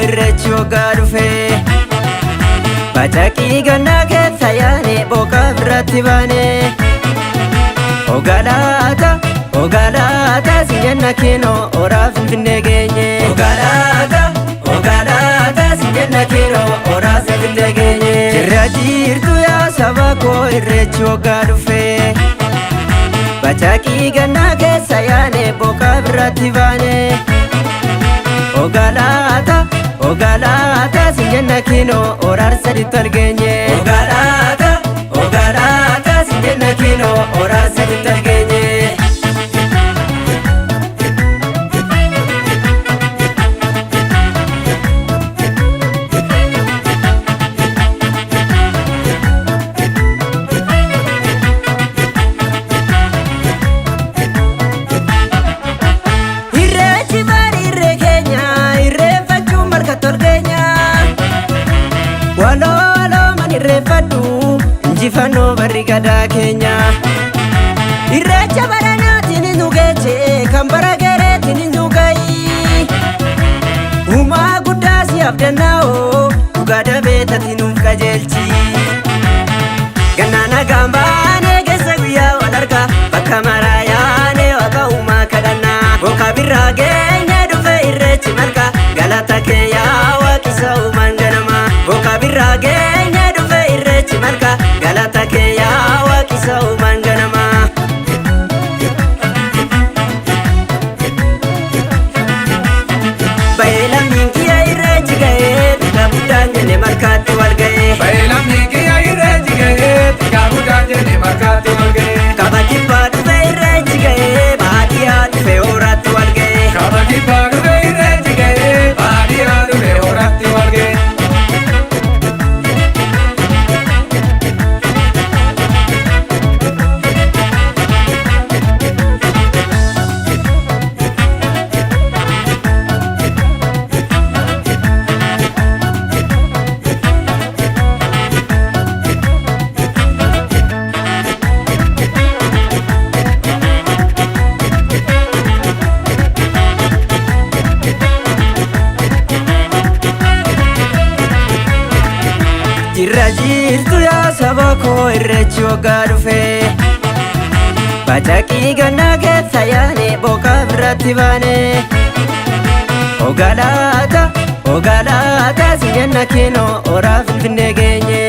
irreechi waggaa dhufe bacaqii gannaa keessa yaane boqa biratti baane Ogalaata Ogalaata sinjenna kino ora finfinnee geenye Ogalaata sinjenna kino ora finfinnee geenye Jirra jirtu yaa saba koo irreechi waggaa dhufe bacaqii gannaa keessa yaane boqa biratti baane Ogalaata sinjenna kino ora saditti argeenye Ogalaata sinjenna kino ora saditti argeenye Walo mani refadu njifano barigada Kenya Irreecha baranati ninugeche kambara gereti ninugai Uma gudasi abdanao ugada betati nufkajelchi Ganana gambane gesa guya wadarga bakka marayane waka uma kadana Boka biragenya dufe irreechi marka galata keya wakisa umanganama Boka biragenya dufe irreechi marka galata keya wakisa umanganama Bayelam ninkiya irreechi gae tika buddaan jene markaatti wal gae Bayelam ninkiya irreechi gae tika buddaan jene markaatti wal gae Kaba kibbaa dufe irreechi gae baadiyyaa dufe horaatti wal gae Kaba kibbaa dufe irreechi gae baadiyyaa dufe horaatti wal gae Jirra jirtu yaa saba koo irreechi waggaa dhufe bacaqii gannaa keessa yaane boqa biratti baane Ogalaata sinjenna kino ora finfinnee geenye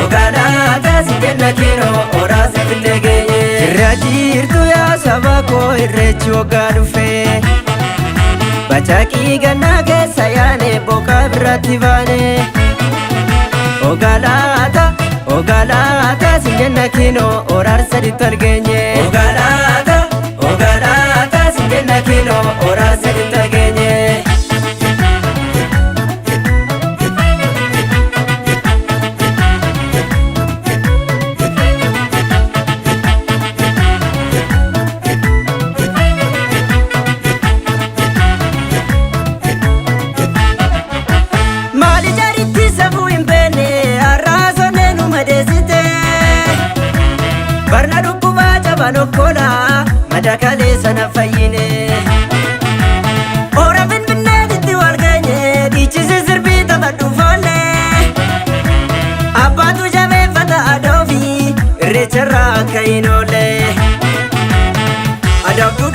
Ogalaata sinjenna kino ora finfinnee geenye Jirra jirtu yaa saba koo irreechi waggaa dhufe bacaqii gannaa keessa yaane boqa biratti baane Ogalaata sinjenna kino ora saditti argeenye Ogalaata sinjenna kino ora saditti argeenye Maali jaritti safuu hin beekne arraasonnee nu madeessite Barna dhukkubaa caban okkola madakalee sana fayyine Ora finfinneetitti wal geenye dhiichisi sirbii taphadhu foolle Abbaatu jabeeffata adoofi irreecharraa akka hin oolle Adabduu